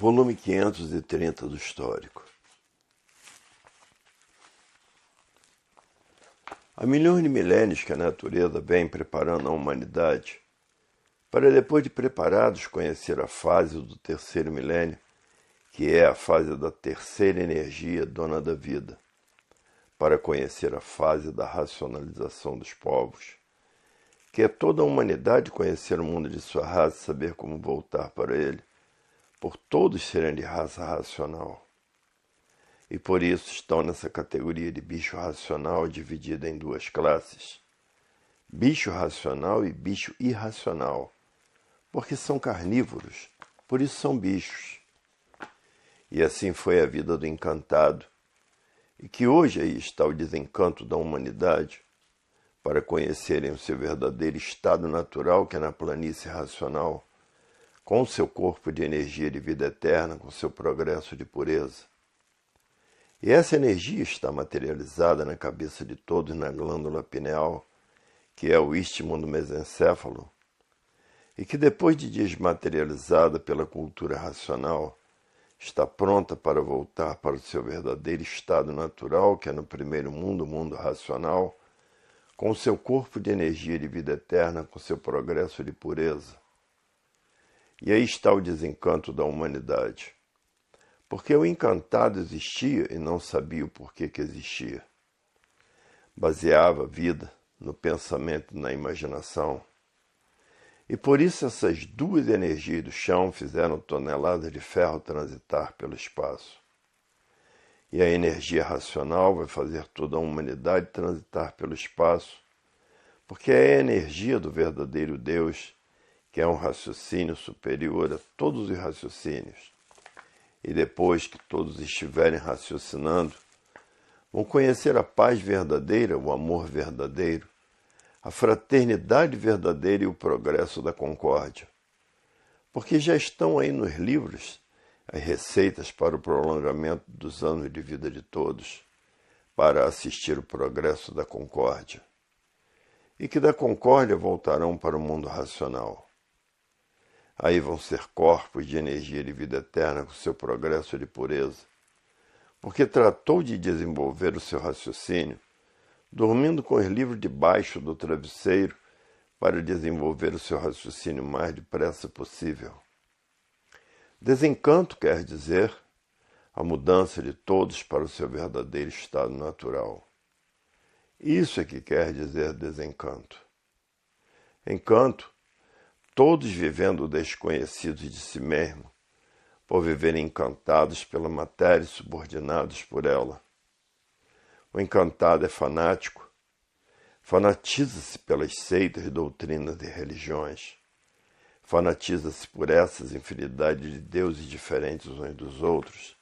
Volume 530 do Histórico. Há milhões de milênios que a natureza vem preparando a humanidade para, depois de preparados, conhecer a fase do terceiro milênio, que é a fase da terceira energia dona da vida, para conhecer a fase da racionalização dos povos, que é toda a humanidade conhecer o mundo de sua raça e saber como voltar para ele, por todos serem de raça racional. E por isso estão nessa categoria de bicho racional dividida em duas classes, bicho racional e bicho irracional, porque são carnívoros, por isso são bichos. E assim foi a vida do encantado, e que hoje aí está o desencanto da humanidade, para conhecerem o seu verdadeiro estado natural, que é na planície racional, com o seu corpo de energia de vida eterna, com seu progresso de pureza. E essa energia está materializada na cabeça de todos na glândula pineal, que é o istmo do mesencéfalo, e que depois de desmaterializada pela cultura racional, está pronta para voltar para o seu verdadeiro estado natural, que é no primeiro mundo, o mundo racional, com o seu corpo de energia de vida eterna, com seu progresso de pureza. E aí está o desencanto da humanidade. Porque o encantado existia e não sabia o porquê que existia. Baseava a vida no pensamento e na imaginação. E por isso essas duas energias do chão fizeram toneladas de ferro transitar pelo espaço. E a energia racional vai fazer toda a humanidade transitar pelo espaço, porque é a energia do verdadeiro Deus, que é um raciocínio superior a todos os raciocínios. E depois que todos estiverem raciocinando, vão conhecer a paz verdadeira, o amor verdadeiro, a fraternidade verdadeira e o progresso da concórdia. Porque já estão aí nos livros as receitas para o prolongamento dos anos de vida de todos, para assistir o progresso da concórdia. E que da concórdia voltarão para o mundo racional. Aí vão ser corpos de energia de vida eterna com seu progresso de pureza, porque tratou de desenvolver o seu raciocínio, dormindo com os livros debaixo do travesseiro, para desenvolver o seu raciocínio o mais depressa possível. Desencanto quer dizer a mudança de todos para o seu verdadeiro estado natural. Isso é que quer dizer desencanto. Encanto, todos vivendo desconhecidos de si mesmo, por viverem encantados pela matéria e subordinados por ela. O encantado é fanático, fanatiza-se pelas seitas, doutrinas e religiões. Fanatiza-se por essas infinidades de deuses diferentes uns dos outros.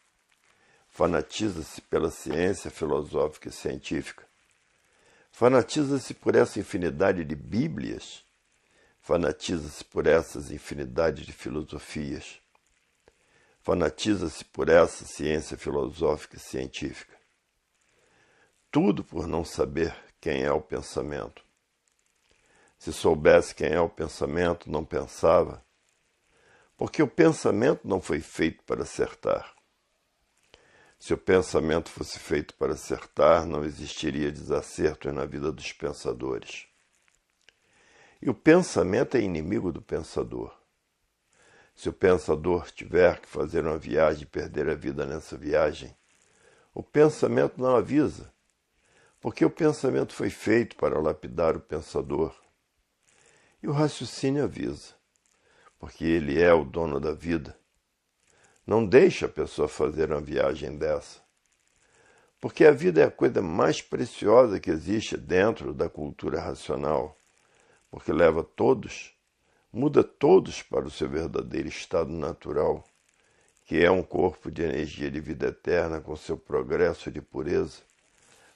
Fanatiza-se pela ciência filosófica e científica. Fanatiza-se por essa infinidade de bíblias. Fanatiza-se por essas infinidades de filosofias. Fanatiza-se por essa ciência filosófica e científica. Tudo por não saber quem é o pensamento. Se soubesse quem é o pensamento, não pensava, porque o pensamento não foi feito para acertar. Se o pensamento fosse feito para acertar, não existiria desacertos na vida dos pensadores. E o pensamento é inimigo do pensador. Se o pensador tiver que fazer uma viagem e perder a vida nessa viagem, o pensamento não avisa, porque o pensamento foi feito para lapidar o pensador. E o raciocínio avisa, porque ele é o dono da vida. Não deixa a pessoa fazer uma viagem dessa, porque a vida é a coisa mais preciosa que existe dentro da cultura racional, porque leva todos, muda todos para o seu verdadeiro estado natural, que é um corpo de energia de vida eterna com seu progresso de pureza,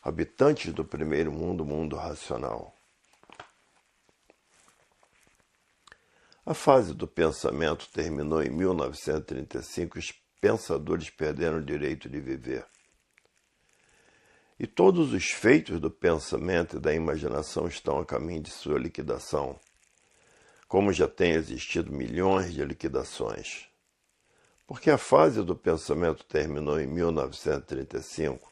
habitantes do primeiro mundo, o mundo racional. A fase do pensamento terminou em 1935, os pensadores perderam o direito de viver. E todos os feitos do pensamento e da imaginação estão a caminho de sua liquidação, como já tem existido milhões de liquidações. Porque a fase do pensamento terminou em 1935.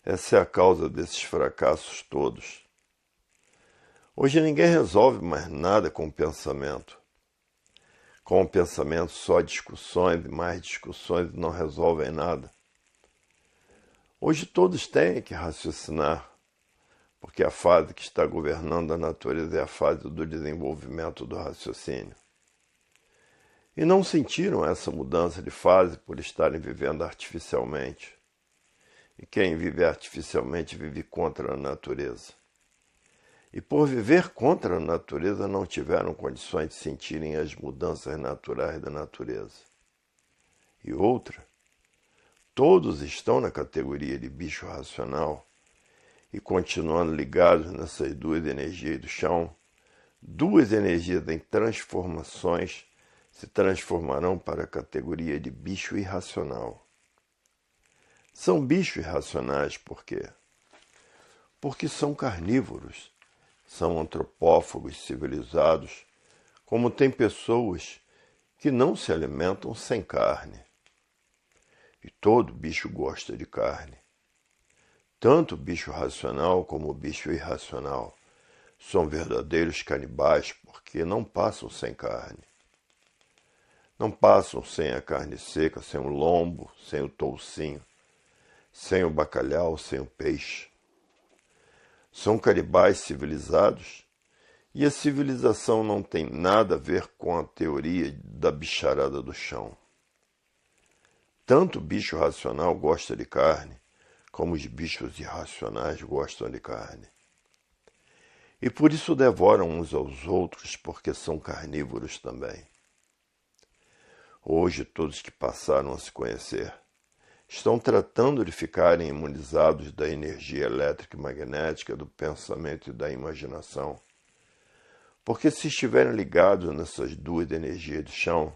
Essa é a causa desses fracassos todos. Hoje ninguém resolve mais nada com o pensamento. Com o pensamento só discussões e mais discussões não resolvem nada. Hoje todos têm que raciocinar, porque a fase que está governando a natureza é a fase do desenvolvimento do raciocínio. E não sentiram essa mudança de fase por estarem vivendo artificialmente. E quem vive artificialmente vive contra a natureza. E por viver contra a natureza não tiveram condições de sentirem as mudanças naturais da natureza. E outra, todos estão na categoria de bicho racional e continuando ligados nessas duas energias do chão, duas energias em transformações se transformarão para a categoria de bicho irracional. São bichos irracionais por quê? Porque são carnívoros, são antropófagos civilizados, como tem pessoas que não se alimentam sem carne. E todo bicho gosta de carne. Tanto o bicho racional como o bicho irracional são verdadeiros canibais porque não passam sem carne. Não passam sem a carne seca, sem o lombo, sem o toucinho, sem o bacalhau, sem o peixe. São canibais civilizados e a civilização não tem nada a ver com a teoria da bicharada do chão. Tanto o bicho racional gosta de carne, como os bichos irracionais gostam de carne. E por isso devoram uns aos outros, porque são carnívoros também. Hoje, todos que passaram a se conhecer estão tratando de ficarem imunizados da energia elétrica e magnética, do pensamento e da imaginação. Porque se estiverem ligados nessas duas energias do chão,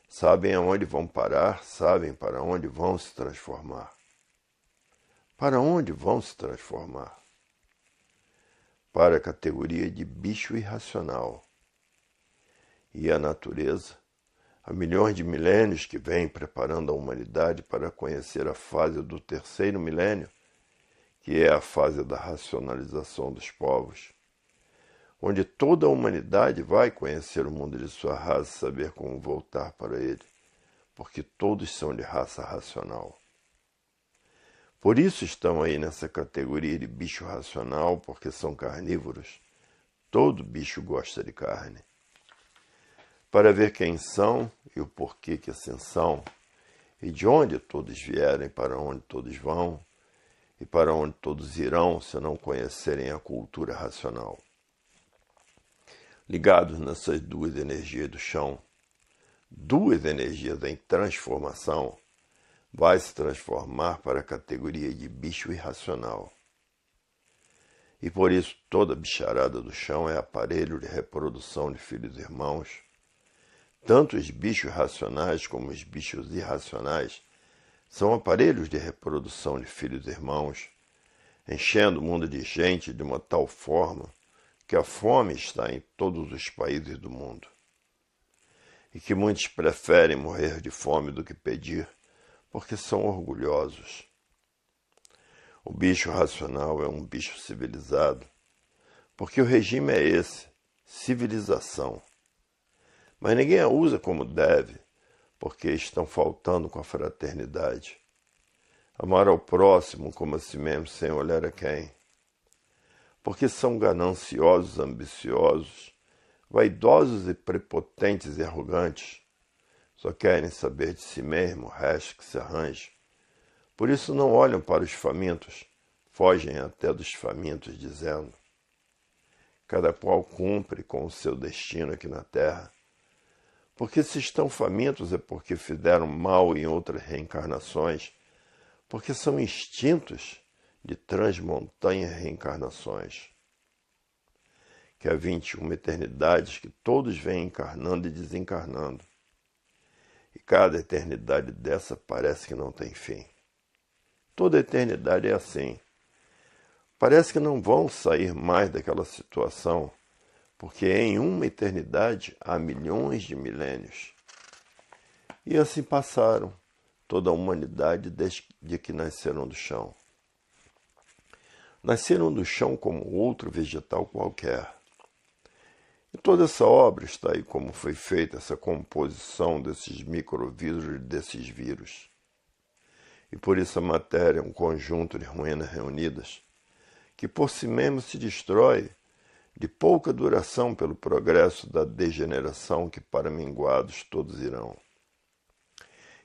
sabem aonde vão parar, sabem para onde vão se transformar. Para onde vão se transformar? Para a categoria de bicho irracional. E a natureza, há milhões de milênios que vem preparando a humanidade para conhecer a fase do terceiro milênio, que é a fase da racionalização dos povos, onde toda a humanidade vai conhecer o mundo de sua raça e saber como voltar para ele, porque todos são de raça racional. Por isso estão aí nessa categoria de bicho racional, porque são carnívoros. Todo bicho gosta de carne. Para ver quem são e o porquê que assim são, e de onde todos vierem, para onde todos vão, e para onde todos irão se não conhecerem a cultura racional. Ligados nessas duas energias do chão, duas energias em transformação, vai se transformar para a categoria de bicho irracional. E por isso toda bicharada do chão é aparelho de reprodução de filhos irmãos. Tanto os bichos racionais como os bichos irracionais são aparelhos de reprodução de filhos irmãos, enchendo o mundo de gente de uma tal forma que a fome está em todos os países do mundo. E que muitos preferem morrer de fome do que pedir, porque são orgulhosos. O bicho racional é um bicho civilizado, porque o regime é esse, civilização. Mas ninguém a usa como deve, porque estão faltando com a fraternidade. Amar ao próximo como a si mesmo, sem olhar a quem. Porque são gananciosos, ambiciosos, vaidosos e prepotentes e arrogantes. Só querem saber de si mesmo, o resto que se arranje. Por isso não olham para os famintos, fogem até dos famintos, dizendo: cada qual cumpre com o seu destino aqui na terra. Porque se estão famintos é porque fizeram mal em outras reencarnações, porque são instintos de transmontanhas reencarnações. Que há 21 eternidades que todos vêm encarnando e desencarnando. E cada eternidade dessa parece que não tem fim. Toda eternidade é assim. Parece que não vão sair mais daquela situação, porque em uma eternidade há milhões de milênios. E assim passaram toda a humanidade desde que nasceram do chão. Nasceram do chão como outro vegetal qualquer. E toda essa obra está aí como foi feita essa composição desses microvírus e desses vírus. E por isso a matéria é um conjunto de ruínas reunidas, que por si mesmo se destrói, de pouca duração pelo progresso da degeneração que para minguados todos irão.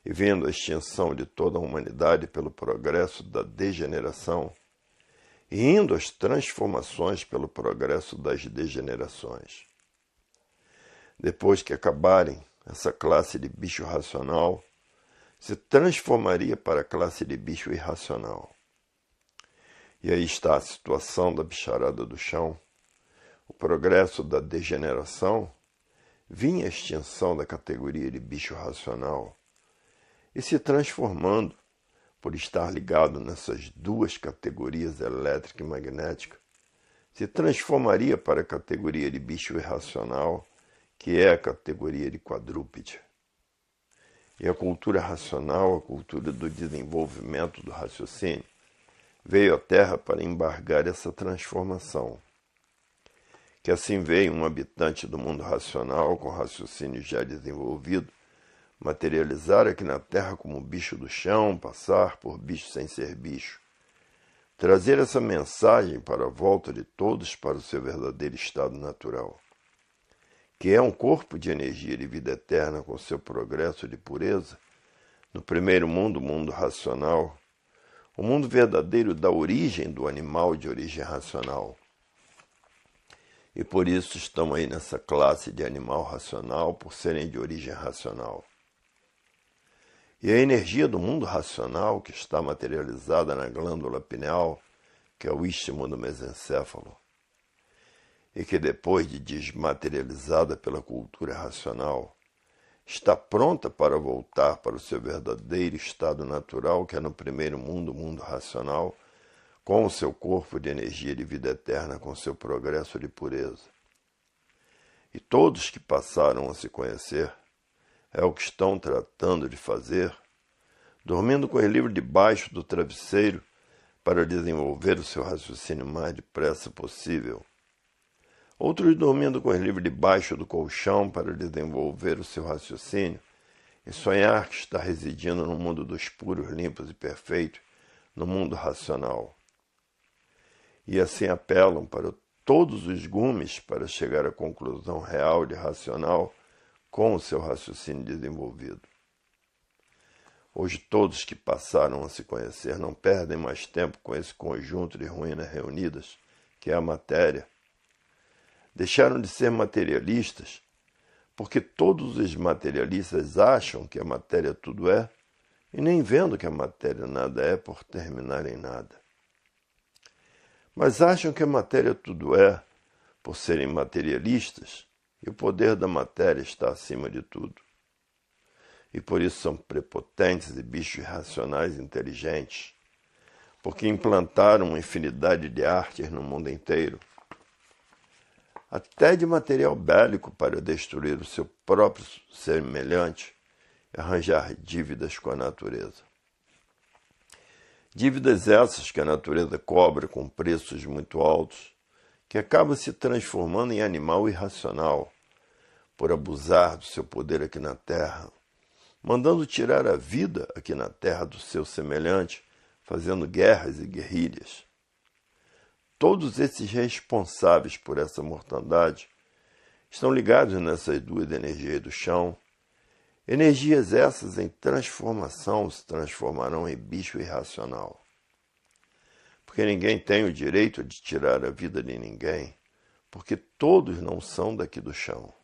E vendo a extinção de toda a humanidade pelo progresso da degeneração, e indo às transformações pelo progresso das degenerações. Depois que acabarem essa classe de bicho racional, se transformaria para a classe de bicho irracional. E aí está a situação da bicharada do chão, o progresso da degeneração, vinha a extinção da categoria de bicho racional, e se transformando, por estar ligado nessas duas categorias elétrica e magnética, se transformaria para a categoria de bicho irracional, que é a categoria de quadrúpede. E a cultura racional, a cultura do desenvolvimento do raciocínio, veio à Terra para embargar essa transformação. Que assim veio um habitante do mundo racional, com raciocínio já desenvolvido, materializar aqui na Terra como bicho do chão, passar por bicho sem ser bicho. Trazer essa mensagem para a volta de todos para o seu verdadeiro estado natural, que é um corpo de energia de vida eterna com seu progresso de pureza, no primeiro mundo, o mundo racional, o mundo verdadeiro da origem do animal de origem racional. E por isso estão aí nessa classe de animal racional, por serem de origem racional. E a energia do mundo racional, que está materializada na glândula pineal, que é o istmo do mesencéfalo, e que depois de desmaterializada pela cultura racional, está pronta para voltar para o seu verdadeiro estado natural, que é no primeiro mundo, o mundo racional, com o seu corpo de energia de vida eterna, com seu progresso de pureza. E todos que passaram a se conhecer, é o que estão tratando de fazer, dormindo com o livro debaixo do travesseiro para desenvolver o seu raciocínio mais depressa possível. Outros dormindo com o livro debaixo do colchão para desenvolver o seu raciocínio e sonhar que está residindo no mundo dos puros, limpos e perfeitos, no mundo racional. E assim apelam para todos os gumes para chegar à conclusão real de racional com o seu raciocínio desenvolvido. Hoje todos que passaram a se conhecer não perdem mais tempo com esse conjunto de ruínas reunidas, que é a matéria. Deixaram de ser materialistas, porque todos os materialistas acham que a matéria tudo é, e nem vendo que a matéria nada é por terminar em nada. Mas acham que a matéria tudo é, por serem materialistas, e o poder da matéria está acima de tudo. E por isso são prepotentes e bichos irracionais inteligentes, porque implantaram uma infinidade de artes no mundo inteiro, até de material bélico para destruir o seu próprio semelhante e arranjar dívidas com a natureza. Dívidas essas que a natureza cobra com preços muito altos, que acaba se transformando em animal irracional, por abusar do seu poder aqui na Terra, mandando tirar a vida aqui na Terra do seu semelhante, fazendo guerras e guerrilhas. Todos esses responsáveis por essa mortandade estão ligados nessas duas energias do chão. Energias essas em transformação se transformarão em bicho irracional. Porque ninguém tem o direito de tirar a vida de ninguém, porque todos não são daqui do chão.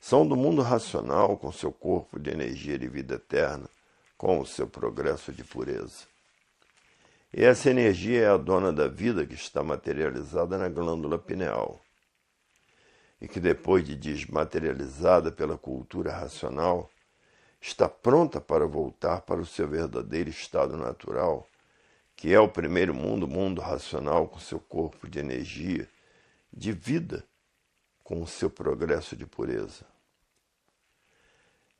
São do mundo racional com seu corpo de energia de vida eterna, com o seu progresso de pureza. E essa energia é a dona da vida que está materializada na glândula pineal. E que depois de desmaterializada pela cultura racional, está pronta para voltar para o seu verdadeiro estado natural, que é o primeiro mundo, o mundo racional, com seu corpo de energia, de vida, com o seu progresso de pureza.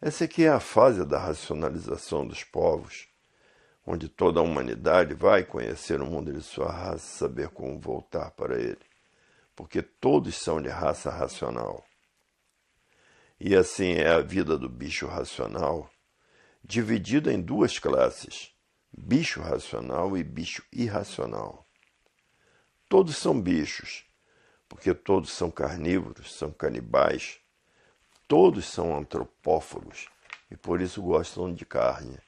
Essa aqui é a fase da racionalização dos povos, onde toda a humanidade vai conhecer o mundo de sua raça e saber como voltar para ele, porque todos são de raça racional. E assim é a vida do bicho racional, dividida em duas classes, bicho racional e bicho irracional. Todos são bichos, porque todos são carnívoros, são canibais, todos são antropófagos e por isso gostam de carne.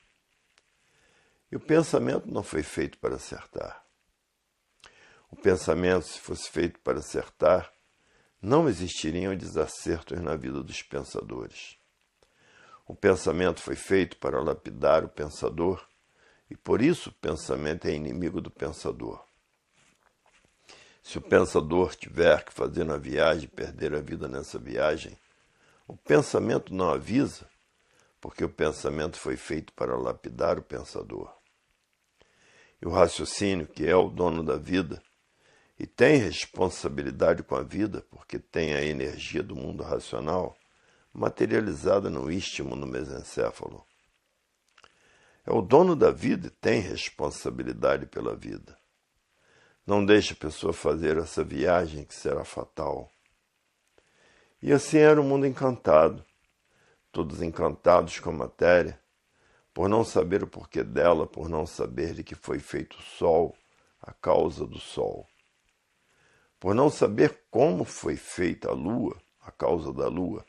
E o pensamento não foi feito para acertar. O pensamento, se fosse feito para acertar, não existiriam desacertos na vida dos pensadores. O pensamento foi feito para lapidar o pensador, e por isso o pensamento é inimigo do pensador. Se o pensador tiver que fazer uma viagem e perder a vida nessa viagem, o pensamento não avisa, porque o pensamento foi feito para lapidar o pensador. E o raciocínio, que é o dono da vida, e tem responsabilidade com a vida, porque tem a energia do mundo racional, materializada no istmo, no mesencéfalo. É o dono da vida e tem responsabilidade pela vida. Não deixe a pessoa fazer essa viagem que será fatal. E assim era o mundo encantado, todos encantados com a matéria, por não saber o porquê dela, por não saber de que foi feito o sol, a causa do sol. Por não saber como foi feita a lua, a causa da lua.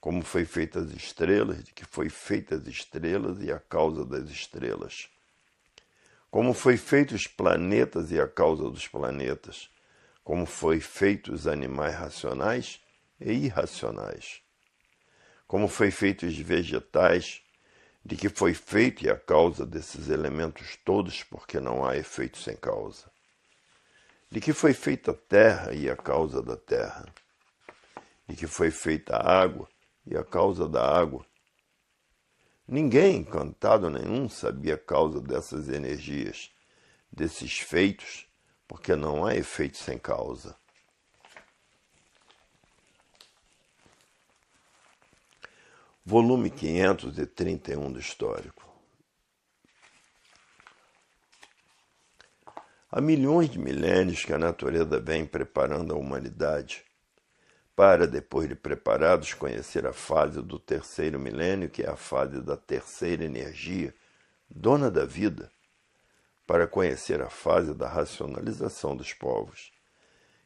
Como foi feita as estrelas, de que foi feita as estrelas e a causa das estrelas. Como foi feito os planetas e a causa dos planetas. Como foi feito os animais racionais e irracionais. Como foi feito os vegetais, de que foi feito e a causa desses elementos todos, porque não há efeito sem causa. De que foi feita a terra e a causa da terra. De que foi feita a água e a causa da água. Ninguém, encantado nenhum, sabia a causa dessas energias, desses feitos, porque não há efeito sem causa. Volume 531 do Histórico. Há milhões de milênios que a natureza vem preparando a humanidade para, depois de preparados, conhecer a fase do terceiro milênio, que é a fase da terceira energia, dona da vida, para conhecer a fase da racionalização dos povos,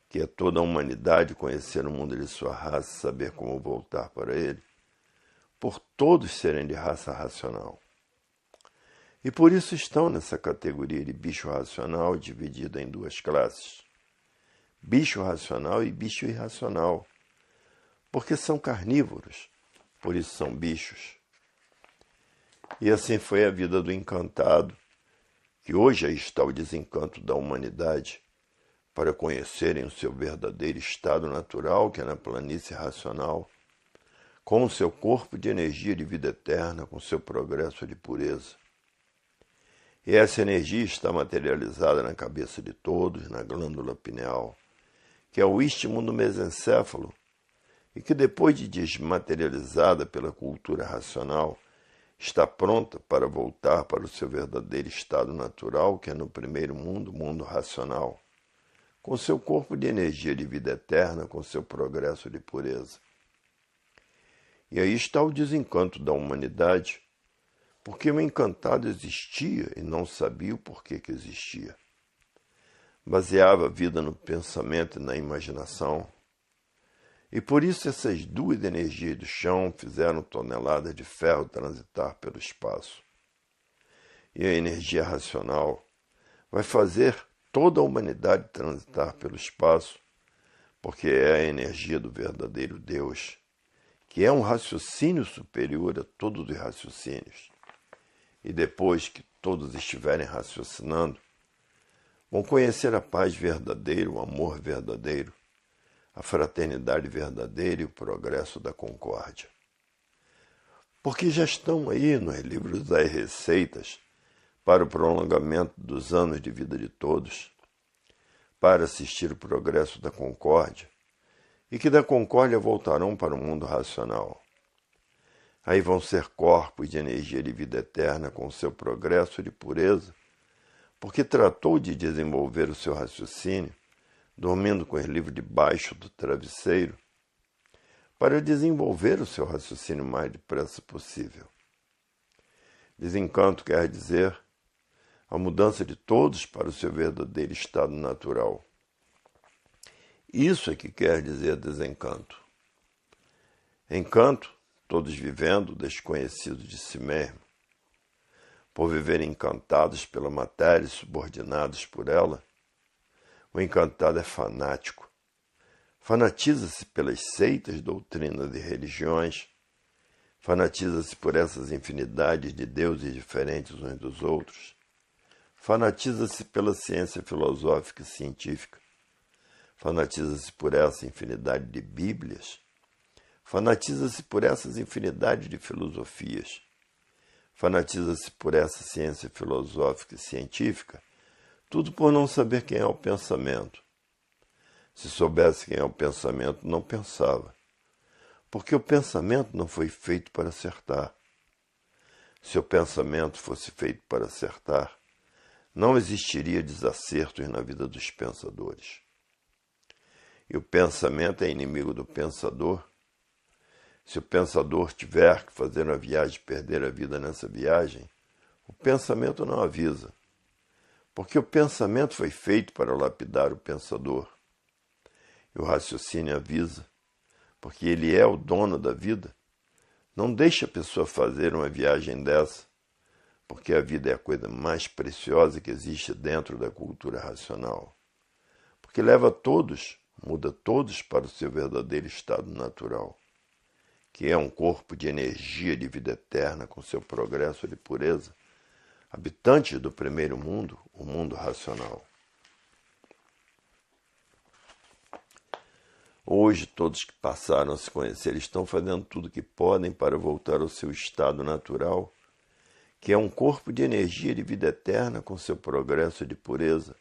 que é toda a humanidade conhecer o mundo de sua raça e saber como voltar para ele, por todos serem de raça racional. E por isso estão nessa categoria de bicho racional dividida em duas classes. Bicho racional e bicho irracional, porque são carnívoros, por isso são bichos. E assim foi a vida do encantado, que hoje aí está o desencanto da humanidade, para conhecerem o seu verdadeiro estado natural, que é na planície racional, com o seu corpo de energia de vida eterna, com seu progresso de pureza. E essa energia está materializada na cabeça de todos, na glândula pineal, que é o istmo do mesencéfalo, e que depois de desmaterializada pela cultura racional, está pronta para voltar para o seu verdadeiro estado natural, que é no primeiro mundo, o mundo racional, com seu corpo de energia de vida eterna, com seu progresso de pureza. E aí está o desencanto da humanidade, porque o encantado existia e não sabia o porquê que existia. Baseava a vida no pensamento e na imaginação. E por isso essas duas energias do chão fizeram toneladas de ferro transitar pelo espaço. E a energia racional vai fazer toda a humanidade transitar pelo espaço, porque é a energia do verdadeiro Deus, que é um raciocínio superior a todos os raciocínios. E depois que todos estiverem raciocinando, vão conhecer a paz verdadeira, o amor verdadeiro, a fraternidade verdadeira e o progresso da concórdia. Porque já estão aí nos livros das receitas para o prolongamento dos anos de vida de todos, para assistir o progresso da concórdia, e que da concórdia voltarão para o mundo racional. Aí vão ser corpos de energia de vida eterna com seu progresso de pureza, porque tratou de desenvolver o seu raciocínio, dormindo com os livros debaixo do travesseiro, para desenvolver o seu raciocínio o mais depressa possível. Desencanto quer dizer a mudança de todos para o seu verdadeiro estado natural. Isso é que quer dizer desencanto. Encanto, todos vivendo desconhecidos de si mesmo, por viverem encantados pela matéria e subordinados por ela. O encantado é fanático. Fanatiza-se pelas seitas, doutrinas e religiões. Fanatiza-se por essas infinidades de deuses diferentes uns dos outros. Fanatiza-se pela ciência filosófica e científica. Fanatiza-se por essa infinidade de bíblias. Fanatiza-se por essas infinidades de filosofias. Fanatiza-se por essa ciência filosófica e científica, tudo por não saber quem é o pensamento. Se soubesse quem é o pensamento, não pensava, porque o pensamento não foi feito para acertar. Se o pensamento fosse feito para acertar, não existiria desacertos na vida dos pensadores. E o pensamento é inimigo do pensador. Se o pensador tiver que fazer uma viagem e perder a vida nessa viagem, o pensamento não avisa, porque o pensamento foi feito para lapidar o pensador. E o raciocínio avisa, porque ele é o dono da vida. Não deixe a pessoa fazer uma viagem dessa, porque a vida é a coisa mais preciosa que existe dentro da cultura racional. Porque leva todos, muda todos para o seu verdadeiro estado natural, que é um corpo de energia de vida eterna com seu progresso de pureza, habitantes do primeiro mundo, o mundo racional. Hoje, todos que passaram a se conhecer estão fazendo tudo o que podem para voltar ao seu estado natural, que é um corpo de energia de vida eterna com seu progresso de pureza,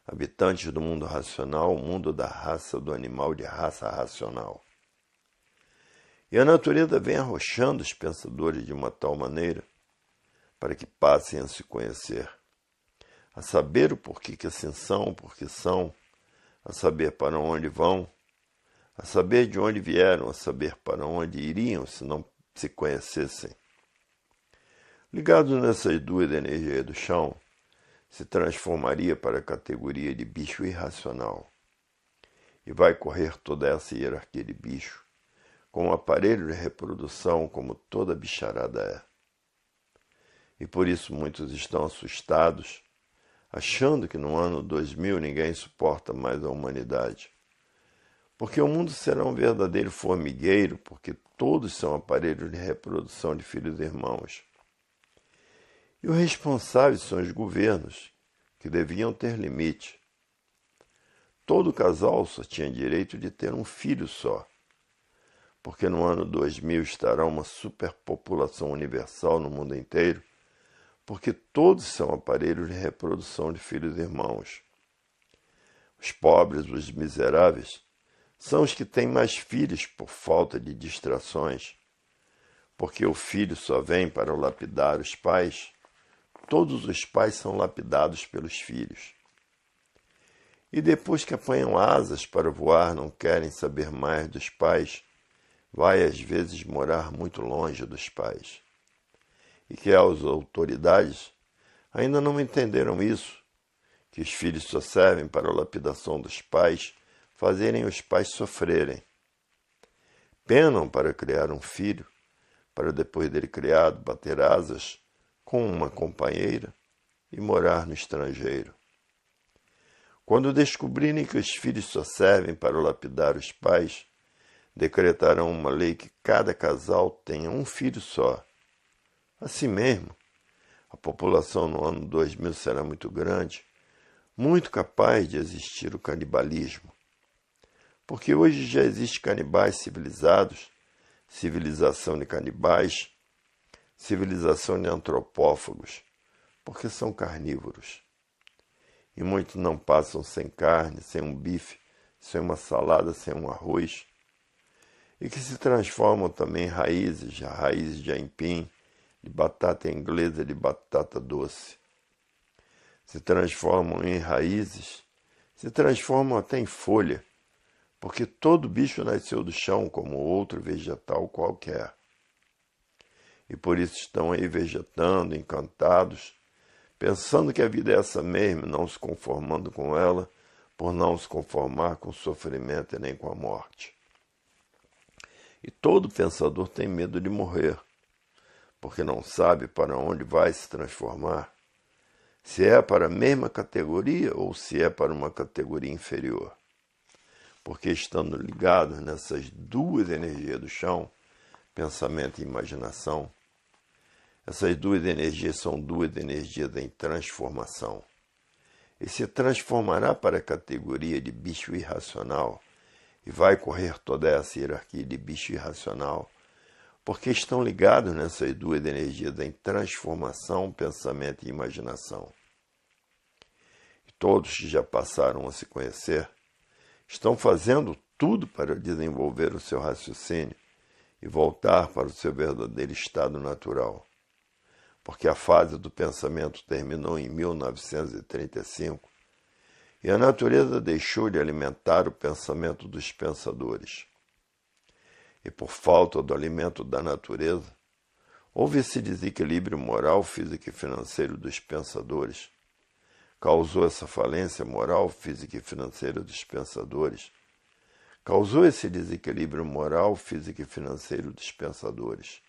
habitantes do mundo racional, o mundo da raça do animal de raça racional. E a natureza vem arrochando os pensadores de uma tal maneira para que passem a se conhecer, a saber o porquê que assim são, o porquê são, a saber para onde vão, a saber de onde vieram, a saber para onde iriam se não se conhecessem. Ligados nessas duas energias do chão, se transformaria para a categoria de bicho irracional. E vai correr toda essa hierarquia de bicho, com um aparelho de reprodução como toda bicharada é. E por isso muitos estão assustados, achando que no ano 2000 ninguém suporta mais a humanidade. Porque o mundo será um verdadeiro formigueiro, porque todos são aparelhos de reprodução de filhos e irmãos. E os responsáveis são os governos, que deviam ter limite. Todo casal só tinha direito de ter um filho só, porque no ano 2000 estará uma superpopulação universal no mundo inteiro, porque todos são aparelhos de reprodução de filhos e irmãos. Os pobres, os miseráveis, são os que têm mais filhos por falta de distrações, porque o filho só vem para lapidar os pais. Todos os pais são lapidados pelos filhos. E depois que apanham asas para voar, não querem saber mais dos pais, vai às vezes morar muito longe dos pais. E que as autoridades ainda não entenderam isso, que os filhos só servem para a lapidação dos pais, fazerem os pais sofrerem. Penam para criar um filho, para depois dele criado bater asas com uma companheira e morar no estrangeiro. Quando descobrirem que os filhos só servem para lapidar os pais, decretarão uma lei que cada casal tenha um filho só. Assim mesmo, a população no ano 2000 será muito grande, muito capaz de existir o canibalismo. Porque hoje já existe canibais civilizados, civilização de canibais, civilização de antropófagos, porque são carnívoros. E muitos não passam sem carne, sem um bife, sem uma salada, sem um arroz. e que se transformam também em raízes de aipim, de batata inglesa, de batata doce. Se transformam em raízes, se transformam até em folha, porque todo bicho nasceu do chão como outro vegetal qualquer. E por isso estão aí vegetando, encantados, pensando que a vida é essa mesma, não se conformando com ela, por não se conformar com o sofrimento e nem com a morte. E todo pensador tem medo de morrer, porque não sabe para onde vai se transformar, se é para a mesma categoria ou se é para uma categoria inferior. Porque estando ligados nessas duas energias do chão, pensamento e imaginação, essas duas energias são duas energias em transformação. E se transformará para a categoria de bicho irracional, e vai correr toda essa hierarquia de bicho irracional, porque estão ligados nessas duas energias em transformação, pensamento e imaginação. E todos que já passaram a se conhecer, estão fazendo tudo para desenvolver o seu raciocínio e voltar para o seu verdadeiro estado natural. Porque a fase do pensamento terminou em 1935 e a natureza deixou de alimentar o pensamento dos pensadores. E por falta do alimento da natureza, houve esse desequilíbrio moral, físico e financeiro dos pensadores. Causou essa falência moral, física e financeira dos pensadores. Causou esse desequilíbrio moral, físico e financeiro dos pensadores.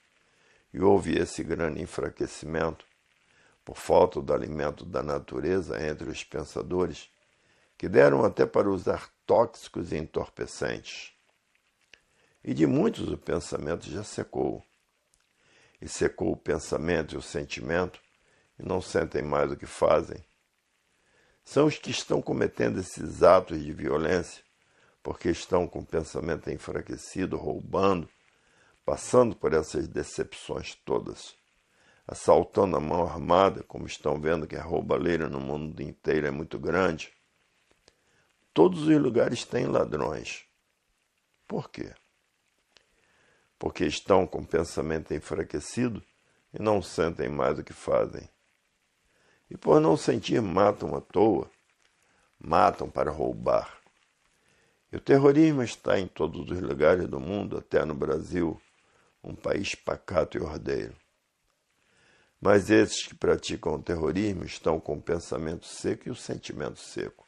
E houve esse grande enfraquecimento, por falta do alimento da natureza entre os pensadores, que deram até para usar tóxicos e entorpecentes. E de muitos o pensamento já secou. E secou o pensamento e o sentimento, e não sentem mais o que fazem. São os que estão cometendo esses atos de violência, porque estão com o pensamento enfraquecido, roubando, passando por essas decepções todas, assaltando a mão armada, como estão vendo que a roubalheira no mundo inteiro é muito grande. Todos os lugares têm ladrões. Por quê? Porque estão com o pensamento enfraquecido e não sentem mais o que fazem. E por não sentir, matam à toa, matam para roubar. E o terrorismo está em todos os lugares do mundo, até no Brasil, um país pacato e ordeiro. Mas esses que praticam o terrorismo estão com o pensamento seco e o sentimento seco.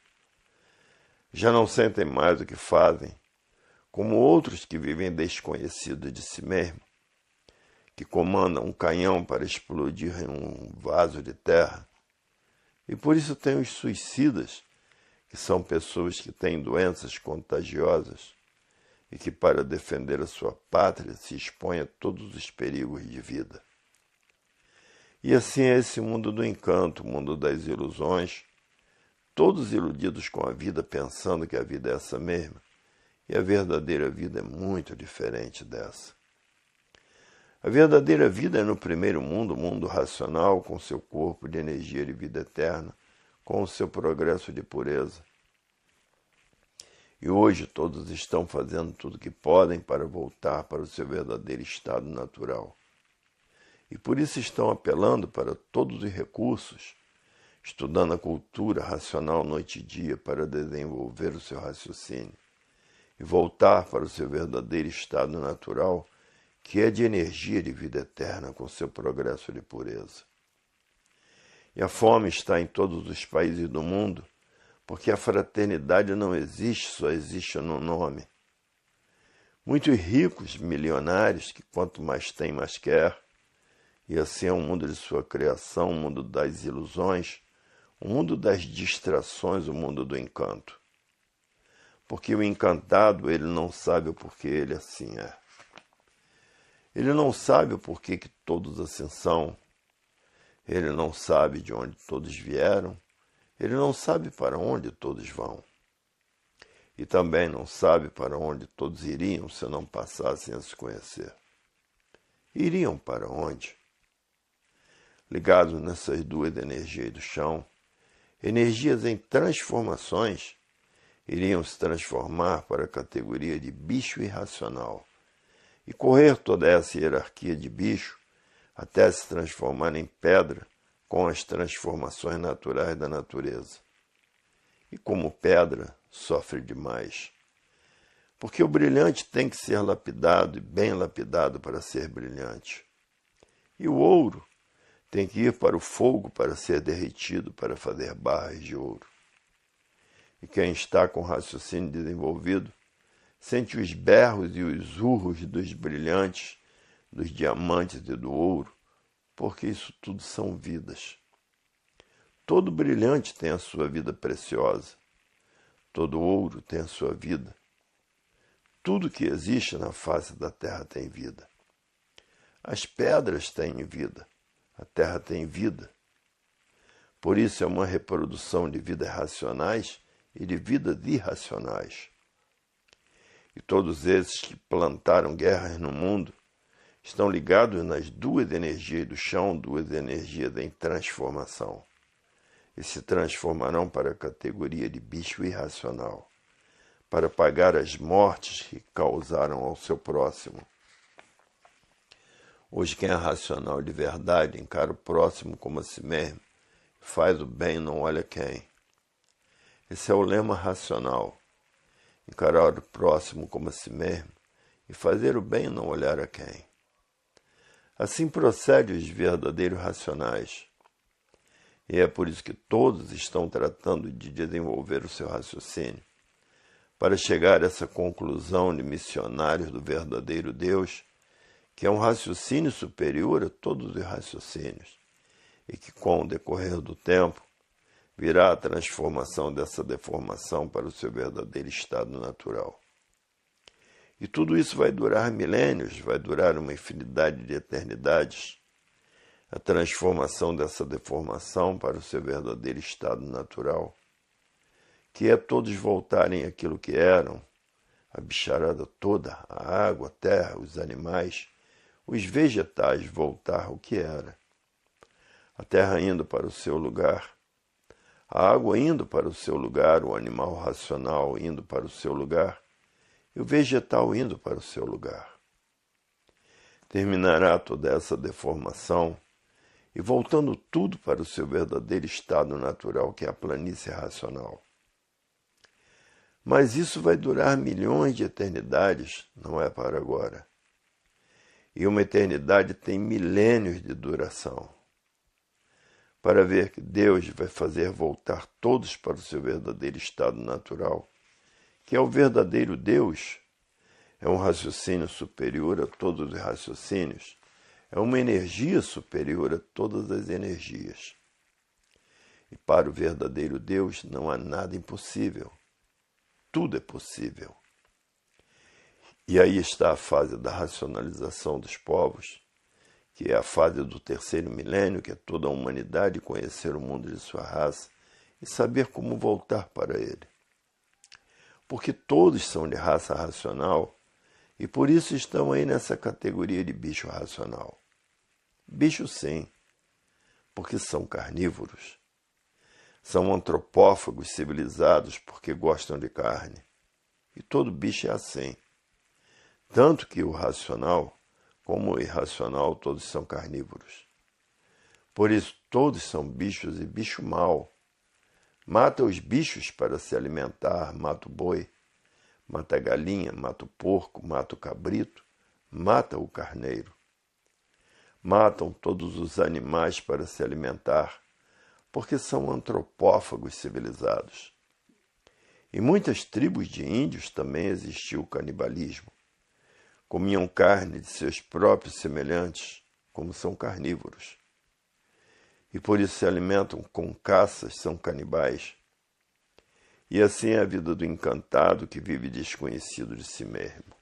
Já não sentem mais o que fazem, como outros que vivem desconhecidos de si mesmo, que comandam um canhão para explodir em um vaso de terra. E por isso tem os suicidas, que são pessoas que têm doenças contagiosas e que, para defender a sua pátria, se expõem a todos os perigos de vida. E assim é esse mundo do encanto, o mundo das ilusões, todos iludidos com a vida, pensando que a vida é essa mesma, e a verdadeira vida é muito diferente dessa. A verdadeira vida é no primeiro mundo, o mundo racional, com seu corpo de energia de vida eterna, com o seu progresso de pureza. E hoje todos estão fazendo tudo o que podem para voltar para o seu verdadeiro estado natural. E por isso estão apelando para todos os recursos, estudando a cultura racional noite e dia para desenvolver o seu raciocínio e voltar para o seu verdadeiro estado natural, que é de energia de vida eterna com seu progresso de pureza. E a fome está em todos os países do mundo, porque a fraternidade não existe, só existe no nome. Muitos ricos, milionários, que quanto mais tem, mais quer, e assim é o mundo de sua criação, o mundo das ilusões, o mundo das distrações, o mundo do encanto. Porque o encantado, ele não sabe o porquê ele assim é. Ele não sabe o porquê que todos assim são. Ele não sabe de onde todos vieram. Ele não sabe para onde todos vão. E também não sabe para onde todos iriam se não passassem a se conhecer. Iriam para onde? Ligados nessas duas energias do chão, energias em transformações, iriam se transformar para a categoria de bicho irracional, e correr toda essa hierarquia de bicho até se transformar em pedra com as transformações naturais da natureza. E como pedra, sofre demais. Porque o brilhante tem que ser lapidado e bem lapidado para ser brilhante. E o ouro tem que ir para o fogo para ser derretido, para fazer barras de ouro. E quem está com raciocínio desenvolvido sente os berros e os urros dos brilhantes, dos diamantes e do ouro, porque isso tudo são vidas. Todo brilhante tem a sua vida preciosa. Todo ouro tem a sua vida. Tudo que existe na face da terra tem vida. As pedras têm vida. A terra tem vida. Por isso é uma reprodução de vidas racionais e de vidas irracionais. E todos esses que plantaram guerras no mundo estão ligados nas duas energias do chão, duas energias em transformação. E se transformarão para a categoria de bicho irracional, para pagar as mortes que causaram ao seu próximo. Hoje quem é racional de verdade encara o próximo como a si mesmo, faz o bem, não olha quem. Esse é o lema racional, encarar o próximo como a si mesmo e fazer o bem, não olhar a quem. Assim procedem os verdadeiros racionais. E é por isso que todos estão tratando de desenvolver o seu raciocínio, para chegar a essa conclusão de missionários do verdadeiro Deus, que é um raciocínio superior a todos os raciocínios, e que com o decorrer do tempo virá a transformação dessa deformação para o seu verdadeiro estado natural. E tudo isso vai durar milênios, vai durar uma infinidade de eternidades, a transformação dessa deformação para o seu verdadeiro estado natural, que é todos voltarem àquilo que eram, a bicharada toda, a água, a terra, os animais, os vegetais voltar ao que era. A terra indo para o seu lugar, a água indo para o seu lugar, o animal racional indo para o seu lugar, e o vegetal indo para o seu lugar. Terminará toda essa deformação, e voltando tudo para o seu verdadeiro estado natural, que é a planície racional. Mas isso vai durar milhões de eternidades, não é para agora. E uma eternidade tem milênios de duração. Para ver que Deus vai fazer voltar todos para o seu verdadeiro estado natural, que é o verdadeiro Deus, é um raciocínio superior a todos os raciocínios, é uma energia superior a todas as energias. E para o verdadeiro Deus não há nada impossível. Tudo é possível. E aí está a fase da racionalização dos povos, que é a fase do terceiro milênio, que é toda a humanidade conhecer o mundo de sua raça e saber como voltar para ele. Porque todos são de raça racional, e por isso estão aí nessa categoria de bicho racional. Bicho sim, porque são carnívoros. São antropófagos civilizados porque gostam de carne. E todo bicho é assim. Tanto que o racional como o irracional todos são carnívoros. Por isso todos são bichos e bicho mau. Mata os bichos para se alimentar, mata o boi, mata a galinha, mata o porco, mata o cabrito, mata o carneiro. Matam todos os animais para se alimentar, porque são antropófagos civilizados. Em muitas tribos de índios também existiu o canibalismo. Comiam carne de seus próprios semelhantes, como são carnívoros. E por isso se alimentam com caças, são canibais. E assim é a vida do encantado que vive desconhecido de si mesmo.